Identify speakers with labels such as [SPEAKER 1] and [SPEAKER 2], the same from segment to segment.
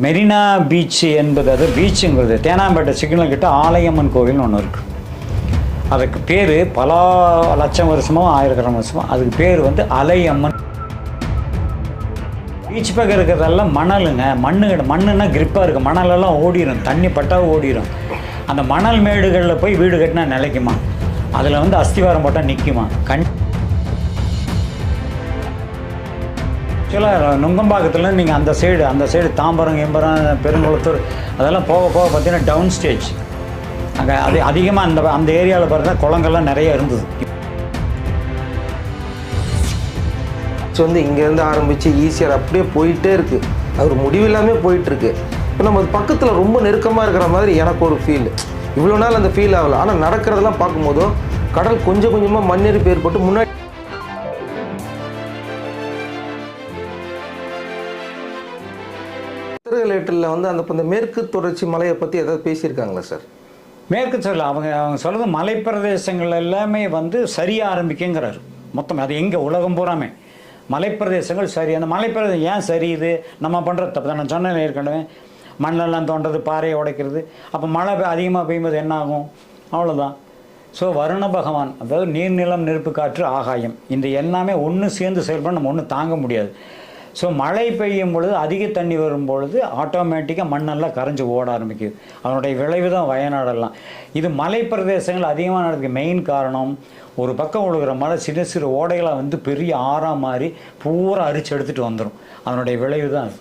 [SPEAKER 1] Marina beach என்பது அது பீச்சுங்கிறது Teynampet signal கிட்ட ஆலயம்மன் கோவில்னு ஒன்று இருக்குது. அதுக்கு பேர் பல லட்சம் வருஷமோ ஆயிரக்கணக்கான வருஷமோ அதுக்கு பேர் வந்து அலையம்மன். பீச் பக்கம் இருக்கிறதெல்லாம் மணலுங்க, மண்ணுன்னா கிரிப்பாக இருக்குது. மணலெல்லாம் ஓடிடும், தண்ணி பட்டால் ஓடிடும். அந்த மணல் மேடுகளில் போய் வீடு கட்டினா நிலைக்குமா? அதில் வந்து அஸ்திவாரம் போட்டால் நிற்குமா? ஆக்சுவலாக நுங்கம்பாக்கத்துலேருந்து நீங்கள் அந்த சைடு தாம்பரம் எம்பரம் பெருங்குளத்தூர் அதெல்லாம் போக பார்த்தீங்கன்னா டவுன் ஸ்டேஜ். அங்கே அதிகமாக அந்த ஏரியாவில் பார்த்தீங்கன்னா குளங்கள்லாம் நிறைய இருந்தது.
[SPEAKER 2] வந்து இங்கேருந்து ஆரம்பித்து ஈஸியாக அப்படியே போயிட்டே இருக்குது. அது ஒரு முடிவில்லாமல் போயிட்டுருக்கு. இப்போ நம்ம பக்கத்தில் ரொம்ப நெருக்கமாக இருக்கிற மாதிரி எனக்கு ஒரு ஃபீல். இவ்வளோ நாள் அந்த ஃபீல் ஆகலை. ஆனால் நடக்கிறதெல்லாம் பார்க்கும்போதோ கடல் கொஞ்சம் கொஞ்சமாக மண்ணெரிப்பு ஏற்பட்டு முன்னாடி லேட்டரில் வந்து அந்த மேற்கு தொடர்ச்சி மலையை பற்றி எதாவது பேசியிருக்காங்களா சார்?
[SPEAKER 1] மேற்கு சொல்ல அவங்க சொல்கிறது மலைப்பிரதேசங்கள் எல்லாமே வந்து சரியாக ஆரம்பிக்குங்கிறாரு மொத்தம். அது எங்கே உலகம் பூராமே மலைப்பிரதேசங்கள் சரி. அந்த மலைப்பிரதேசம் ஏன் சரியுது? நம்ம பண்ணுற தப்பு தான். நான் சொன்னேன் ஏற்கனவே, மண்ணெல்லாம் தோன்றது, பாறையை உடைக்கிறது. அப்போ மழை அதிகமாக பெய்யும்போது என்ன ஆகும்? அவ்வளோதான். ஸோ வருண பகவான், அதாவது நீர், நிலம், நெருப்பு, காற்று, ஆகாயம், இந்த எல்லாமே ஒன்று சேர்ந்து செயல்பட நம்ம ஒன்றும் தாங்க முடியாது. ஸோ மழை பெய்யும் பொழுது அதிக தண்ணி வரும்பொழுது ஆட்டோமேட்டிக்காக மண்ணெல்லாம் கரைஞ்சி ஓட ஆரம்பிக்குது. அதனுடைய விளைவு தான் வயநாடெல்லாம். இது மலை பிரதேசங்கள் அதிகமாக நடக்குது. மெயின் காரணம், ஒரு பக்கம் விழுகிற மழை சிறு சிறு ஓடைகளாக வந்து பெரிய ஆறாக மாதிரி பூரா அரிச்சு எடுத்துகிட்டு வந்துடும். அதனுடைய விளைவு தான் அது.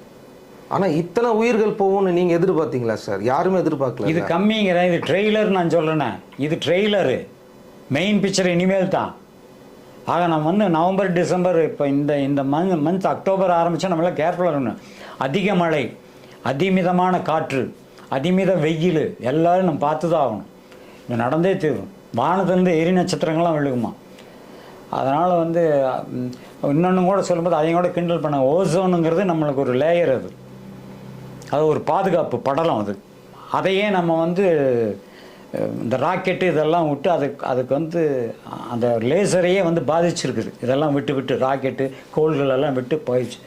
[SPEAKER 2] ஆனால் இத்தனை உயிர்கள் போகும்னு நீங்கள் எதிர்பார்த்தீங்களா சார்? யாருமே எதிர்பார்க்கல.
[SPEAKER 1] இது கம்மிங்கிறேன். இது ட்ரெய்லர் நான் சொல்கிறேனே, இது ட்ரெய்லரு. மெயின் பிக்சர் இனிமேல் தான். ஆக நம்ம வந்து நவம்பர் டிசம்பர் இப்போ இந்த மந்த் அக்டோபர் ஆரம்பித்தா நம்மளாம் கேர்ஃபுல்லாக இருக்கணும். அதிக மழை, அதிமிதமான காற்று, அதிமித வெயில் எல்லோரும் நம்ம பார்த்து தான் ஆகணும். இது நடந்தே தீரும். வானத்துலேருந்து எரி நட்சத்திரங்கள்லாம் விழுகுமா. அதனால் வந்து இன்னொன்று கூட சொல்லும்போது அதையும் கூட கிண்டல் பண்ண, ஓசோனுங்கிறது நம்மளுக்கு ஒரு லேயர். அது ஒரு பாதுகாப்பு படலம். அதையே நம்ம வந்து இந்த ராக்கெட்டு இதெல்லாம் விட்டு அதுக்கு வந்து அந்த லேசரையே வந்து பாதிச்சிருக்குது. இதெல்லாம் விட்டு ராக்கெட்டு கோள்களெல்லாம் விட்டு போயிடுச்சு.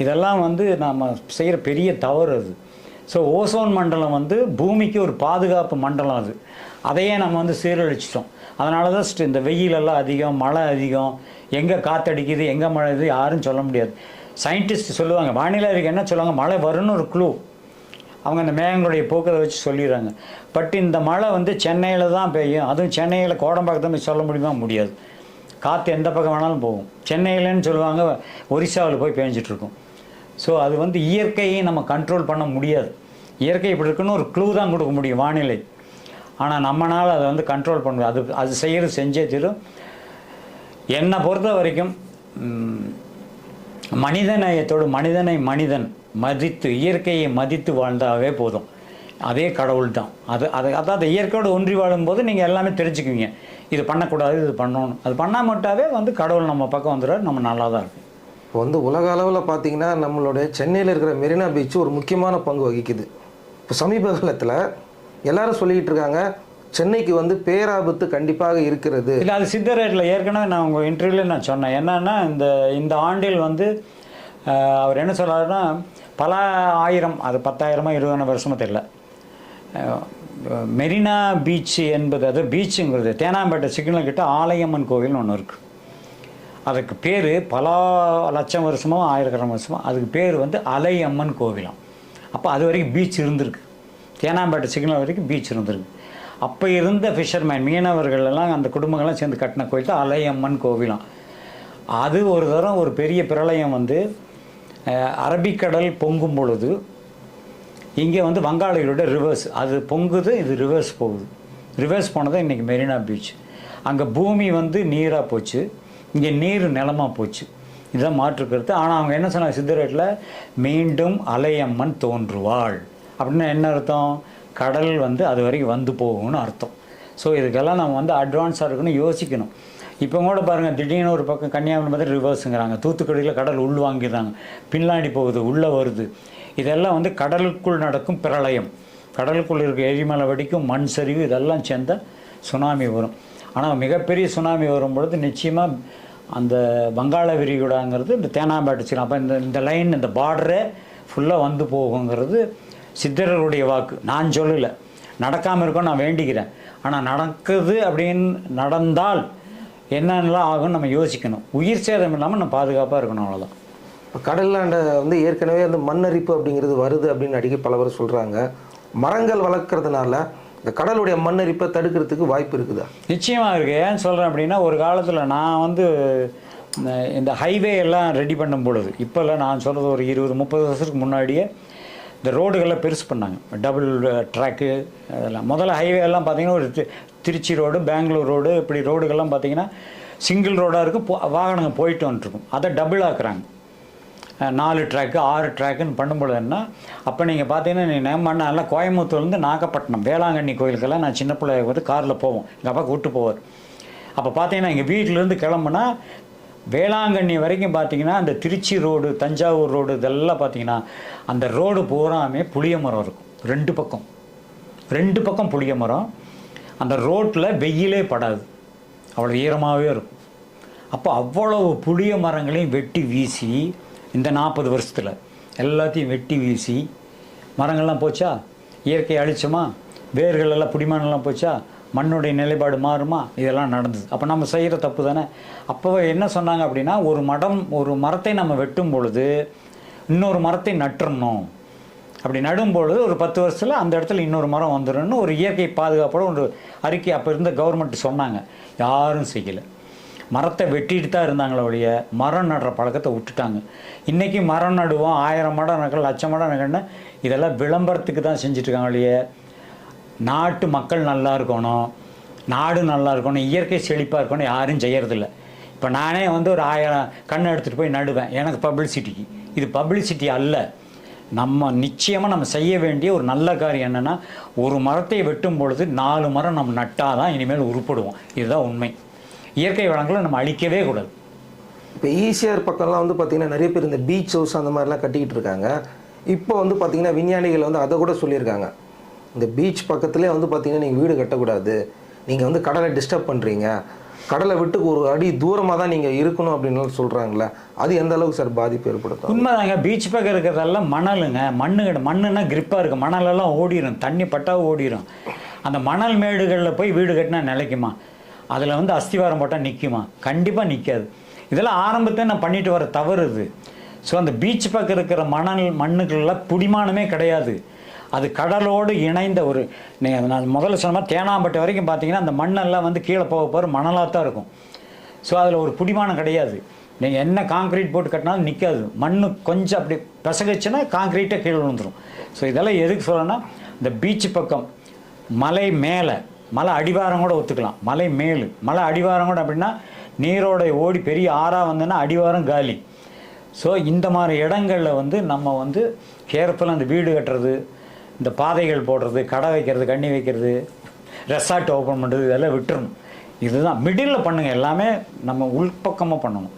[SPEAKER 1] இதெல்லாம் வந்து நம்ம செய்கிற பெரிய தவறு அது. ஸோ ஓசோன் மண்டலம் வந்து பூமிக்கு ஒரு பாதுகாப்பு மண்டலம். அதையே நம்ம வந்து சீரழிச்சிட்டோம். அதனால தான் இந்த வெயிலெல்லாம் அதிகம், மழை அதிகம், எங்கே காற்றடிக்குது, எங்கே மழை இது யாரும் சொல்ல முடியாது. சயின்டிஸ்ட் சொல்லுவாங்க, வானிலை அறிக்கை என்ன சொல்லுவாங்க, மழை வரும்னு ஒரு க்ளூ அவங்க அந்த மேகங்களுடைய போக்கத்தை வச்சு சொல்லிடுறாங்க. பட் இந்த மழை வந்து சென்னையில் தான் பெய்யும். அதுவும் சென்னையில் கோடம்பாக்கத்தை போய் சொல்ல முடியுமா? முடியாது. காற்று எந்த பக்கம் வேணாலும் போகும். சென்னையிலன்னு சொல்லுவாங்க, ஒரிசாவில் போய் பேஞ்சிட்ருக்கும். ஸோ அது வந்து இயற்கையை நம்ம கண்ட்ரோல் பண்ண முடியாது. இயற்கை இப்படி இருக்குன்னு ஒரு க்ளூ தான் கொடுக்க முடியும் வானிலை. ஆனால் நம்மளால் அதை வந்து கண்ட்ரோல் பண்ண முடியாது. அது செய்கிறது செஞ்சே தீரும். என்னை பொறுத்த வரைக்கும் மனிதநேயத்தோடு மனிதன் மதித்து, இயற்கையை மதித்து வாழ்ந்தாவே போதும். அதே கடவுள் தான். அதாவது இயற்கையோடு ஒன்றி வாழும்போது நீங்கள் எல்லாமே தெரிஞ்சுக்குவீங்க. இது பண்ணக்கூடாது, இது பண்ணணும். அது பண்ணாமட்டாவே வந்து கடவுள் நம்ம பக்கம் வந்துடுறாரு. நம்ம நல்லா தான் இருக்கும்.
[SPEAKER 2] இப்போ வந்து உலக அளவில் பார்த்தீங்கன்னா நம்மளுடைய சென்னையில் இருக்கிற மெரினா பீச் ஒரு முக்கியமான பங்கு வகிக்குது. இப்போ சமீப காலத்தில் எல்லாரும் சொல்லிக்கிட்டு இருக்காங்க, சென்னைக்கு வந்து பேராபத்து கண்டிப்பாக இருக்கிறது.
[SPEAKER 1] இல்லை, அது சித்தரேட்டில் ஏற்கனவே நான் உங்கள் இன்டர்வியூவில் நான் சொன்னேன். என்னன்னா இந்த ஆண்டில் வந்து அவர் என்ன சொல்கிறாருன்னா, பல ஆயிரம், அது 10,000 20 வருஷமோ தெரியல, மெரினா பீச் என்பது அது பீச்சுங்கிறது தேனாம்பேட்டை சிக்னல் கிட்ட ஆலயம்மன் கோவில்னு ஒன்று இருக்குது. அதுக்கு பேர் பல லட்சம் வருஷமோ ஆயிரக்கணக்கான வருஷமோ அதுக்கு பேர் வந்து அலையம்மன் கோவிலாம். அப்போ அது வரைக்கும் பீச் இருந்திருக்கு. தேனாம்பேட்டை சிக்னல் வரைக்கும் பீச் இருந்திருக்கு. அப்போ இருந்த ஃபிஷர்மேன், மீனவர்கள் எல்லாம், அந்த குடும்பங்கள்லாம் சேர்ந்து கட்டின கோயில் தான் அலையம்மன் கோவிலாம். அது ஒரு தரம் ஒரு பெரிய பிரளயம் வந்து அரபிக்கடல் பொங்கும் பொழுது இங்கே வந்து வங்காளிகளோட ரிவர்ஸ் அது பொங்குது, இது ரிவர்ஸ் போகுது. ரிவர்ஸ் போனது இன்றைக்கி மெரினா பீச். அங்கே பூமி வந்து நீராக போச்சு, இங்கே நீர் நிலமாக போச்சு. இதுதான் மாற்றுக்கிறது. ஆனால் அவங்க என்ன சொன்னாங்க சித்தரேட்டில், மீண்டும் அலையம்மன் தோன்றுவாள் அப்படின்னா என்ன அர்த்தம்? கடல் வந்து அது வரைக்கும் வந்து போகும்னு அர்த்தம். ஸோ இதுக்கெல்லாம் நம்ம வந்து அட்வான்ஸாக இருக்குன்னு யோசிக்கணும். இப்போ கூட பாருங்கள், திடீர்னு ஒரு பக்கம் கன்னியாகுமரி மாதிரி ரிவர்ஸுங்கிறாங்க. தூத்துக்குடியில் கடல் உள் வாங்கிடுறாங்க, பின்னாடி போகுது, உள்ளே வருது. இதெல்லாம் வந்து கடலுக்குள் நடக்கும் பிரளயம். கடலுக்குள் இருக்க எரிமலை வெடிக்கும், மண் சரிவு, இதெல்லாம் சேர்ந்த சுனாமி வரும். ஆனால் மிகப்பெரிய சுனாமி வரும்பொழுது நிச்சயமாக அந்த வங்காள விரிகுடாங்கிறது இந்த தேனாம்பேட்டை. அப்போ இந்த லைன், இந்த பார்டரே ஃபுல்லாக வந்து போகுங்கிறது சித்தர்களுடைய வாக்கு. நான் சொல்லலை, நடக்காமல் இருக்கும் நான் வேண்டிக்கிறேன். ஆனால் நடக்குது அப்படின்னு நடந்தால் என்னென்னலாம் ஆகும்னு நம்ம யோசிக்கணும். உயிர் சேதம் இல்லாமல் நம்ம பாதுகாப்பாக இருக்கணும், அவ்வளோதான்.
[SPEAKER 2] இப்போ கடல்லாண்ட வந்து ஏற்கனவே அந்த மண்ணரிப்பு அப்படிங்கிறது வருது அப்படின்னு அடிக்கடி பல பேர் சொல்கிறாங்க. மரங்கள் வளர்க்குறதுனால இந்த கடலுடைய மண்ணரிப்பை தடுக்கிறதுக்கு வாய்ப்பு இருக்குதா?
[SPEAKER 1] நிச்சயமாக இருக்குது. ஏன்னு சொல்கிறேன் அப்படின்னா, ஒரு காலத்தில் நான் வந்து இந்த ஹைவே எல்லாம் ரெடி பண்ணும் பொழுது, இப்போல்லாம் நான் சொல்கிறது ஒரு 20-30 வருஷத்துக்கு முன்னாடியே இந்த ரோடுகள்லாம் பெருசு பண்ணாங்க. டபுள் ட்ராக்கு அதெல்லாம். முதல்ல ஹைவே எல்லாம் பார்த்திங்கன்னா ஒரு திருச்சி ரோடு, பெங்களூர் ரோடு, இப்படி ரோடுகள்லாம் பார்த்திங்கன்னா சிங்கிள் ரோடாக இருக்கும், வாகனங்கள் போயிட்டு வந்துட்டுருக்கும். அதை டபுள் ஆக்குறாங்க. 4 ட்ராக்கு 6 ட்ராக்குன்னு பண்ணும்பொழுது என்ன, அப்போ நீங்கள் பார்த்தீங்கன்னா நம்ம எல்லாம் கோயம்புத்தூர்லேருந்து நாகப்பட்டினம் வேளாங்கண்ணி கோயிலுக்கெல்லாம் நான் சின்ன பிள்ளை வந்து காரில் போவோம், எங்கள் அப்பா கூப்பிட்டு போவார். அப்போ பார்த்தீங்கன்னா எங்கள் வீட்டிலேருந்து கிளம்புனா வேளாங்கண்ணி வரைக்கும் பார்த்தீங்கன்னா அந்த திருச்சி ரோடு, தஞ்சாவூர் ரோடு, இதெல்லாம் பார்த்தீங்கன்னா அந்த ரோடு பூராமே புளிய மரம் இருக்கும். 2 பக்கம் புளிய மரம். அந்த ரோட்டில் வெயிலே படாது, அவ்வளோ ஈரமாகவே இருக்கும். அப்போ அவ்வளவு புளிய மரங்களையும் வெட்டி வீசி, இந்த 40 வருஷத்தில் எல்லாத்தையும் வெட்டி வீசி மரங்கள்லாம் போச்சா, இயற்கை அழிச்சோமா, வேர்கள் எல்லாம் புடிமானெல்லாம் போச்சா, மண்ணுடைய நிலைப்பாடு மாறுமா, இதெல்லாம் நடந்தது. அப்போ நம்ம செய்கிற தப்பு தானே. அப்போ என்ன சொன்னாங்க அப்படின்னா, ஒரு மரத்தை நம்ம வெட்டும் பொழுது இன்னொரு மரத்தை நட்டுறணும். அப்படி நடும்பொழுது ஒரு 10 வருஷத்தில் அந்த இடத்துல இன்னொரு மரம் வந்துடும்னு ஒரு இயற்கை பாதுகாப்போட ஒரு அறிக்கை அப்போ இருந்த கவர்மெண்ட் சொன்னாங்க. யாரும் செய்யலை. மரத்தை வெட்டிட்டு தான் இருந்தாங்களே ஒழிய மரம் நடுற பழக்கத்தை விட்டுட்டாங்க. இன்றைக்கி மரம் நடுவோம், 1000 மரம் நகல், 1,00,000 மரம் நகல்னு இதெல்லாம் விளம்பரத்துக்கு தான் செஞ்சுட்ருக்காங்க ஒழிய நாட்டு மக்கள் நல்லா இருக்கணும், நாடு நல்லா இருக்கணும், இயற்கை செழிப்பாக இருக்கணும் யாரும் செய்யறதில்ல. இப்போ நானே வந்து ஒரு 1000 கண்ணை எடுத்துகிட்டு போய் நடுவேன், எனக்கு பப்ளிசிட்டிக்கு. இது பப்ளிசிட்டி அல்ல. நம்ம நிச்சயமாக நம்ம செய்ய வேண்டிய ஒரு நல்ல காரியம் என்னென்னா, ஒரு மரத்தை வெட்டும் பொழுது 4 மரம் நம்ம நட்டால் தான் இனிமேல் உருப்படுவோம். இதுதான் உண்மை. இயற்கை வளங்களை நம்ம அழிக்கவே கூடாது.
[SPEAKER 2] இப்போ ஈசிஆர் பக்கம்லாம் வந்து பார்த்திங்கன்னா நிறைய பேர் இந்த பீச் ஹவுஸ் அந்த மாதிரிலாம் கட்டிக்கிட்டு இருக்காங்க. இப்போ வந்து பார்த்திங்கன்னா விஞ்ஞானிகள் வந்து அதை கூட சொல்லியிருக்காங்க, இந்த பீச் பக்கத்துலேயே வந்து பார்த்திங்கன்னா நீங்கள் வீடு கட்டக்கூடாது, நீங்கள் வந்து கடலை டிஸ்டர்ப் பண்ணுறீங்க, கடலை விட்டு ஒரு அடி தூரமாக தான் நீங்கள் இருக்கணும் அப்படின்னு சொல்கிறாங்களே, அது எந்த அளவுக்கு சார் பாதிப்பு ஏற்படுத்தும்?
[SPEAKER 1] உண்மைதாங்க. பீச் பக்கம் இருக்கிறதெல்லாம் மணலுங்க. மண்ணுன்னா கிரிப்பாக இருக்குது, மணலெல்லாம் ஓடிடும், தண்ணி பட்டாவும் ஓடிடும். அந்த மணல் மேடுகளில் போய் வீடு கட்டினா நிலைக்குமா? அதில் வந்து அஸ்திவாரம் போட்டால் நிற்குமா? கண்டிப்பாக நிற்காது. இதெல்லாம் ஆரம்பத்தை நான் பண்ணிட்டு வர தவறு இது. ஸோ அந்த பீச் பக்கம் இருக்கிற மண்ணுக்கெல்லாம் புடிமானமே கிடையாது. அது கடலோடு இணைந்த ஒரு, நான் முதல்ல சொன்ன மாதிரி தேனாம்பட்டை வரைக்கும் பார்த்தீங்கன்னா அந்த மண்ணெல்லாம் வந்து கீழே போக மணலாக தான் இருக்கும். ஸோ அதில் ஒரு புடிமானம் கிடையாது. நீங்கள் என்ன காங்க்ரீட் போட்டு கட்டினாலும் நிற்காது. மண் கொஞ்சம் அப்படி பிசகுச்சுன்னா காங்க்ரீட்டே கீழே விழுந்துடும். ஸோ இதெல்லாம் எதுக்கு சொல்லணும்னா, இந்த பீச் பக்கம் மலை மேலே, மலை அடிவாரம் கூட ஒத்துக்கலாம், மலை மேலு, மலை அடிவாரம் கூட அப்படின்னா நீரோட ஓடி பெரிய ஆறாக வந்ததுன்னா அடிவாரம் காலி. ஸோ இந்த மாதிரி இடங்களில் வந்து நம்ம வந்து கேர்ஃபுல்லாக அந்த வீடு கட்டுறது, இந்த பாதைகள் போடுறது, கடை வைக்கிறது, கண்ணி வைக்கிறது, ரெசார்ட் ஓப்பன் பண்ணுறது, இதெல்லாம் விட்டுறணும். இதுதான் மிடில் பண்ணுங்கள். எல்லாமே நம்ம உள்பக்கமாக பண்ணணும்.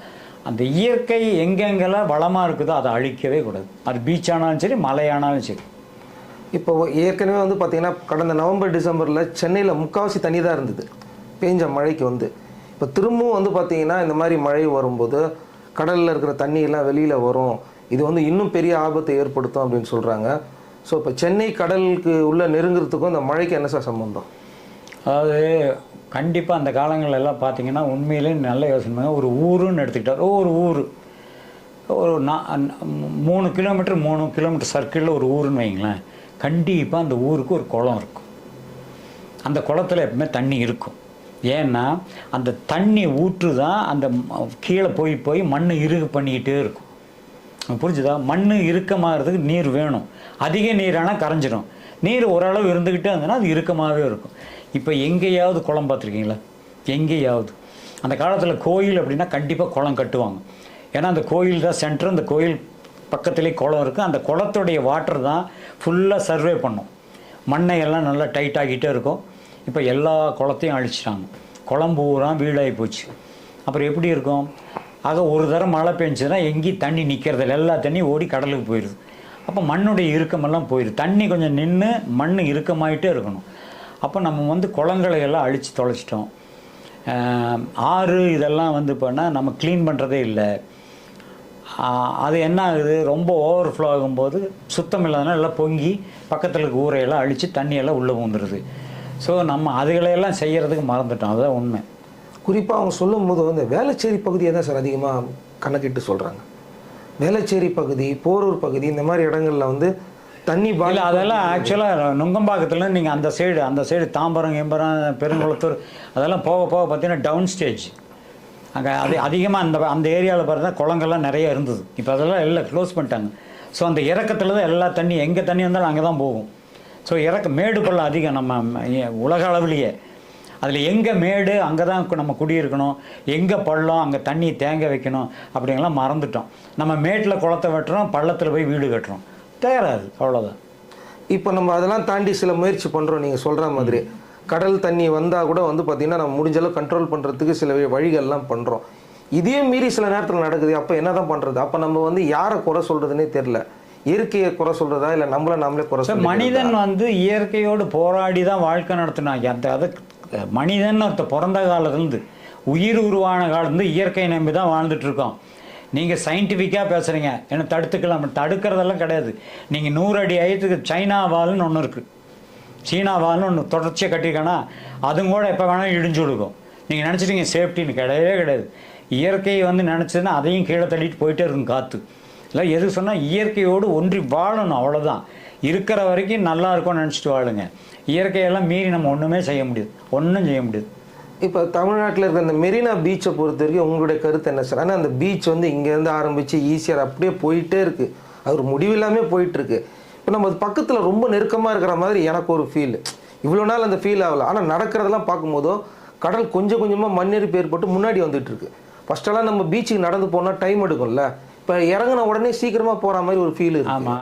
[SPEAKER 1] அந்த இயற்கை எங்கெங்கெல்லாம் வளமாக இருக்குதோ அதை அழிக்கவே கூடாது. அது பீச் ஆனாலும் சரி, மலையானாலும் சரி.
[SPEAKER 2] இப்போ ஏற்கனவே வந்து பார்த்திங்கன்னா கடந்த நவம்பர் டிசம்பரில் சென்னையில் முக்கால்வாசி தண்ணி தான் இருந்தது பெஞ்ச மழைக்கு வந்து. இப்போ திரும்பவும் வந்து பார்த்திங்கன்னா இந்த மாதிரி மழை வரும்போது கடலில் இருக்கிற தண்ணியெல்லாம் வெளியில் வரும், இது வந்து இன்னும் பெரிய ஆபத்தை ஏற்படுத்தும் அப்படின்னு சொல்கிறாங்க. ஸோ இப்போ சென்னை கடலுக்கு உள்ளே நெருங்கிறதுக்கும் இந்த மழைக்கு என்ன சார் சம்பந்தம்?
[SPEAKER 1] அதாவது கண்டிப்பாக அந்த காலங்கள் எல்லாம் பார்த்திங்கன்னா உண்மையிலே நல்ல யோசனை. ஒரு ஊருன்னு எடுத்துக்கிட்டார், ஒரு ஊர் ஒரு 3 கிலோமீட்டர் சர்க்கிளில் ஒரு ஊருன்னு வைங்களேன். கண்டிப்பாக அந்த ஊருக்கு ஒரு குளம் இருக்கும். அந்த குளத்தில் எப்பவுமே தண்ணி இருக்கும். ஏன்னா அந்த தண்ணி ஊற்று தான் அந்த கீழே போய் மண் இறுகு பண்ணிக்கிட்டே இருக்கும். புரிஞ்சுதா? மண் இறுக்கமாகிறதுக்கு நீர் வேணும். அதிக நீரானால் கரைஞ்சிடும். நீர் ஓரளவு இருந்துக்கிட்டே இருந்ததுன்னா அது இறுக்கமாகவே இருக்கும். இப்போ எங்கேயாவது குளம் பார்த்துருக்கீங்களா? எங்கேயாவது? அந்த காலத்தில் கோயில் அப்படின்னா கண்டிப்பாக குளம் கட்டுவாங்க. ஏன்னா அந்த கோயில் தான் சென்டர். அந்த கோயில் பக்கத்துலேயே குளம் இருக்குது. அந்த குளத்துடைய வாட்டர் தான் ஃபுல்லாக சர்வே பண்ணும். மண்ணை எல்லாம் நல்லா டைட் ஆகிட்டே இருக்கும். இப்போ எல்லா குளத்தையும் அழிச்சிட்டாங்க. குளம் பூரா வீடாகி போச்சு. அப்புறம் எப்படி இருக்கும்? ஆக ஒரு தரம் மழை பெஞ்சுன்னா எங்கேயும் தண்ணி நிற்கிறதில்ல, எல்லா தண்ணியும் ஓடி கடலுக்கு போயிடுது. அப்போ மண்ணுடைய இறுக்கமெல்லாம் போயிடுது. தண்ணி கொஞ்சம் நின்று மண் இறுக்கமாயிட்டே இருக்கணும். அப்போ நம்ம வந்து குளங்களை எல்லாம் அழித்து தொலைச்சிட்டோம். ஆறு இதெல்லாம் வந்து இப்போனா நம்ம க்ளீன் பண்ணுறதே இல்லை. அது என்ன ஆகுது, ரொம்ப ஓவர்ஃப்ளோ ஆகும்போது சுத்தம் இல்லாதனால எல்லாம் பொங்கி பக்கத்தில் இருக்க ஊரையெல்லாம் அழித்து தண்ணியெல்லாம் உள்ளே வந்துடுது. ஸோ நம்ம அதுகளையெல்லாம் செய்கிறதுக்கு மறந்துட்டோம். அதுதான் உண்மை.
[SPEAKER 2] குறிப்பாக அவங்க சொல்லும் போது வந்து வேளச்சேரி பகுதியை தான் சார் அதிகமாக கணக்கிட்டு சொல்கிறாங்க. வேளச்சேரி பகுதி, போரூர் பகுதி, இந்த மாதிரி இடங்களில் வந்து தண்ணி
[SPEAKER 1] இல்லை, அதெல்லாம் ஆக்சுவலாக நுங்கம்பாக்கத்தில் நீங்கள் அந்த சைடு தாம்பரம் கிம்பரம் பெருங்குளத்தூர் அதெல்லாம் போக போக பார்த்தீங்கன்னா டவுன் ஸ்டேஜ். அங்கே அதிகமாக அந்த ஏரியாவில் பார்த்தா குளங்கள்லாம் நிறைய இருந்தது. இப்போ அதெல்லாம் எல்லாம் க்ளோஸ் பண்ணிட்டாங்க. ஸோ அந்த இறக்கத்தில் தான் எல்லா தண்ணி, எங்கே தண்ணி வந்தாலும் அங்கே தான் போகும். ஸோ மேடு பள்ளம் அதிகம் நம்ம உலக அளவுலேயே. அதில் எங்கே மேடு அங்கே தான் நம்ம குடியிருக்கணும், எங்கே பள்ளம் அங்கே தண்ணி தேங்க வைக்கணும் அப்படிங்கலாம் மறந்துட்டோம். நம்ம மேட்டில் குளத்தை வெட்டுறோம், பள்ளத்தில் போய் வீடு கட்டுறோம். தயாராது, அவ்வளோதான்.
[SPEAKER 2] இப்போ நம்ம அதெல்லாம் தாண்டி சில முயற்சி பண்ணுறோம். நீங்கள் சொல்கிற மாதிரி கடல் தண்ணி வந்தால் கூட வந்து பார்த்திங்கன்னா நம்ம முடிஞ்சளவு கண்ட்ரோல் பண்ணுறதுக்கு சில வழிகள்லாம் பண்ணுறோம். இதே மீறி சில நேரத்தில் நடக்குது. அப்போ என்ன தான் பண்ணுறது? அப்போ நம்ம வந்து யாரை குறை சொல்கிறதுனே தெரில. இயற்கையை குறை சொல்கிறதா இல்லை நம்மளே குறை சொல்ல?
[SPEAKER 1] மனிதன் வந்து இயற்கையோடு போராடி தான் வாழ்க்கை நடத்தினாங்க. அது மனிதன் பிறந்த காலத்துலேருந்து உயிர் உருவான காலத்துலேருந்து இயற்கையை நம்பி தான் வாழ்ந்துட்டுருக்கோம். நீங்கள் சயின்டிஃபிக்காக பேசுகிறீங்க, ஏன்னா தடுத்துக்கலாம். தடுக்கிறதெல்லாம் கிடையாது. நீங்கள் 100 அடி ஐயத்துக்கு சைனா வால்னு ஒன்று இருக்குது, சீனா வால்னு ஒன்று தொடர்ச்சியாக கட்டியிருக்கானா, அதுவும் கூட எப்போ வேணாலும் இடிஞ்சு விடுக்கும். நீங்கள் நினச்சிட்டீங்க சேஃப்டின்னு, கிடையவே கிடையாது. இயற்கையை வந்து நினச்சதுன்னா அதையும் கீழே தள்ளிட்டு போயிட்டே இருக்கும் காற்று. இல்லை எது சொன்னால் இயற்கையோடு ஒன்றி வாழணும், அவ்வளோதான். இருக்கிற வரைக்கும் நல்லா இருக்கும்னு நினச்சிட்டு வாழுங்க. இயற்கையெல்லாம் மீறி நம்ம ஒன்றுமே செய்ய முடியாது, ஒன்றும் செய்ய முடியாது.
[SPEAKER 2] இப்போ தமிழ்நாட்டில் இருக்கிற அந்த மெரினா பீச்சை பொறுத்த வரைக்கும் உங்களுடைய கருத்து என்ன சார்? ஆனால் அந்த பீச் வந்து இங்கேருந்து ஆரம்பித்து ஈஸியாக அப்படியே போயிட்டே இருக்குது. அது ஒரு முடிவில்லாமல் போயிட்டுருக்கு. இப்போ நம்ம பக்கத்தில் ரொம்ப நெருக்கமாக இருக்கிற மாதிரி எனக்கு ஒரு ஃபீல். இவ்வளோ நாள் அந்த ஃபீல் ஆகலை. ஆனால் நடக்கிறதெல்லாம் பார்க்கும்போதோ கடல் கொஞ்சம் கொஞ்சமாக மண்ணெரிப்பு ஏற்பட்டு முன்னாடி வந்துட்டு இருக்கு. ஃபர்ஸ்டெல்லாம் நம்ம பீச்சுக்கு நடந்து போனால் டைம் எடுக்கும்ல. இப்போ இறங்கின உடனே சீக்கிரமாக போகிற மாதிரி ஒரு ஃபீல் இருக்குது.
[SPEAKER 1] ஆமாம்.